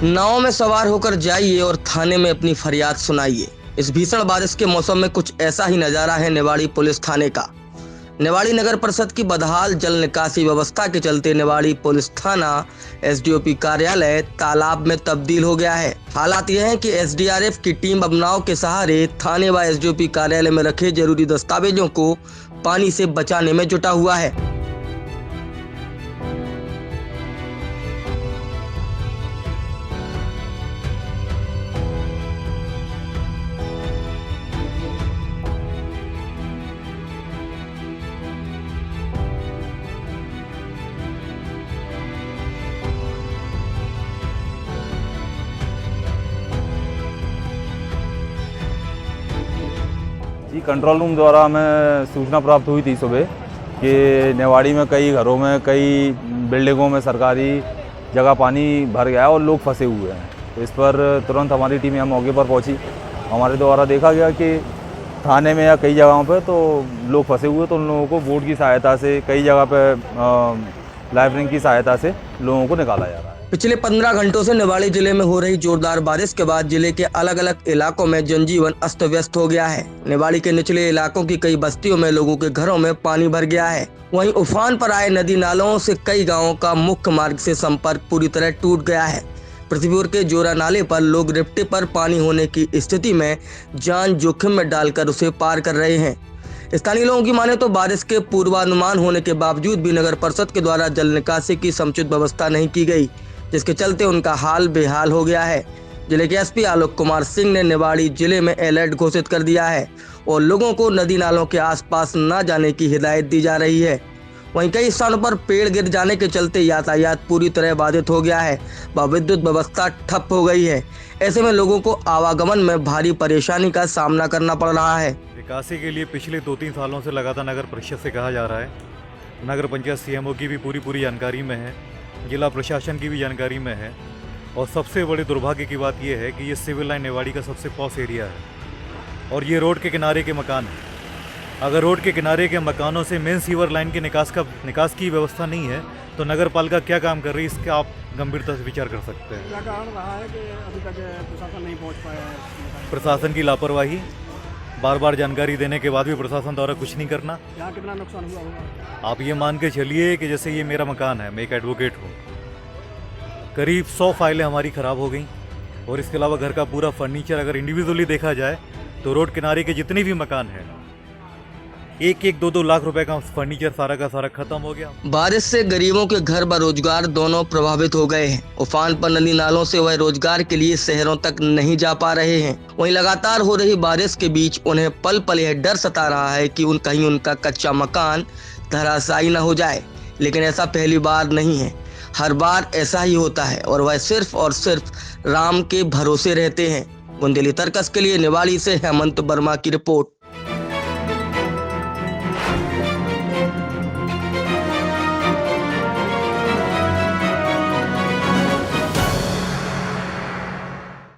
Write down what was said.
नाव में सवार होकर जाइए और थाने में अपनी फरियाद सुनाइए। इस भीषण बारिश के मौसम में कुछ ऐसा ही नजारा है निवाड़ी पुलिस थाने का। निवाड़ी नगर परिषद की बदहाल जल निकासी व्यवस्था के चलते निवाड़ी पुलिस थाना एसडीओपी कार्यालय तालाब में तब्दील हो गया है। हालात यह है कि एसडीआरएफ की टीम अब नाव के सहारे थाने व एसडीओपी कार्यालय में रखे जरूरी दस्तावेजों को पानी से बचाने में जुटा हुआ है। जी, कंट्रोल रूम द्वारा हमें सूचना प्राप्त हुई थी सुबह कि नेवाड़ी में कई घरों में, कई बिल्डिंगों में सरकारी जगह पानी भर गया है और लोग फंसे हुए हैं। तो इस पर तुरंत हमारी टीम यहाँ मौके पर पहुंची। हमारे द्वारा देखा गया कि थाने में या कई जगहों पे तो लोग फंसे हुए, तो उन लोगों को बोट की सहायता से, कई जगह पे लाइफरिंग की सहायता से लोगों को निकाला जा रहा है। पिछले 15 घंटों से निवाड़ी जिले में हो रही जोरदार बारिश के बाद जिले के अलग अलग इलाकों में जनजीवन अस्त व्यस्त हो गया है। निवाड़ी के निचले इलाकों की कई बस्तियों में लोगों के घरों में पानी भर गया है। वहीं उफान पर आए नदी नालों से कई गांवों का मुख्य मार्ग से संपर्क पूरी तरह टूट गया है। पृथ्वीपुर के जोरा नाले पर लोग रिफ्टे पर पानी होने की स्थिति में जान जोखिम में डालकर उसे पार कर रहे हैं। स्थानीय लोगों की माने तो बारिश के पूर्वानुमान होने के बावजूद भी नगर परिषद के द्वारा जल निकासी की समुचित व्यवस्था नहीं की गई, जिसके चलते उनका हाल बेहाल हो गया है। जिले के एसपी आलोक कुमार सिंह ने निवाड़ी जिले में अलर्ट घोषित कर दिया है और लोगों को नदी नालों के आसपास न जाने की हिदायत दी जा रही है। वहीं कई स्थानों पर पेड़ गिर जाने के चलते यातायात पूरी तरह बाधित हो गया है व विद्युत व्यवस्था ठप हो गई है। ऐसे में लोगों को आवागमन में भारी परेशानी का सामना करना पड़ रहा है। निकासी के लिए पिछले 2-3 सालों से लगातार नगर परिषद से कहा जा रहा है। नगर पंचायत सीएमओ की भी पूरी जानकारी में है, जिला प्रशासन की भी जानकारी में है। और सबसे बड़े दुर्भाग्य की बात यह है कि ये सिविल लाइन निवाड़ी का सबसे पॉश एरिया है और ये रोड के किनारे के मकान है। अगर रोड के किनारे के मकानों से मेन सीवर लाइन के निकास की व्यवस्था नहीं है तो नगर पालिका क्या काम कर रही है, इसका आप गंभीरता से विचार कर सकते हैं। क्या कारण रहा है कि अभी तक प्रशासन नहीं पहुंच पाया है? प्रशासन की लापरवाही, बार जानकारी देने के बाद भी प्रशासन द्वारा कुछ नहीं करना। यहाँ कितना नुकसान हुआ होगा? आप ये मान के चलिए कि जैसे ये मेरा मकान है, मैं एक एडवोकेट हूँ, करीब 100 फाइलें हमारी ख़राब हो गई और इसके अलावा घर का पूरा फर्नीचर अगर इंडिविजुअली देखा जाए तो रोड किनारे के जितने भी मकान हैं 1-2 लाख रुपए का फर्नीचर सारा का सारा खत्म हो गया। बारिश से गरीबों के घर व रोजगार दोनों प्रभावित हो गए हैं। उफान पर नदी नालों से वह रोजगार के लिए शहरों तक नहीं जा पा रहे हैं। वहीं लगातार हो रही बारिश के बीच उन्हें पल पल यह डर सता रहा है कि कहीं उनका कच्चा मकान धराशायी न हो जाए। लेकिन ऐसा पहली बार नहीं है, हर बार ऐसा ही होता है और वह सिर्फ और सिर्फ राम के भरोसे रहते हैं। बुंदेली तर्कस के लिए निवाड़ी से हेमंत वर्मा की रिपोर्ट।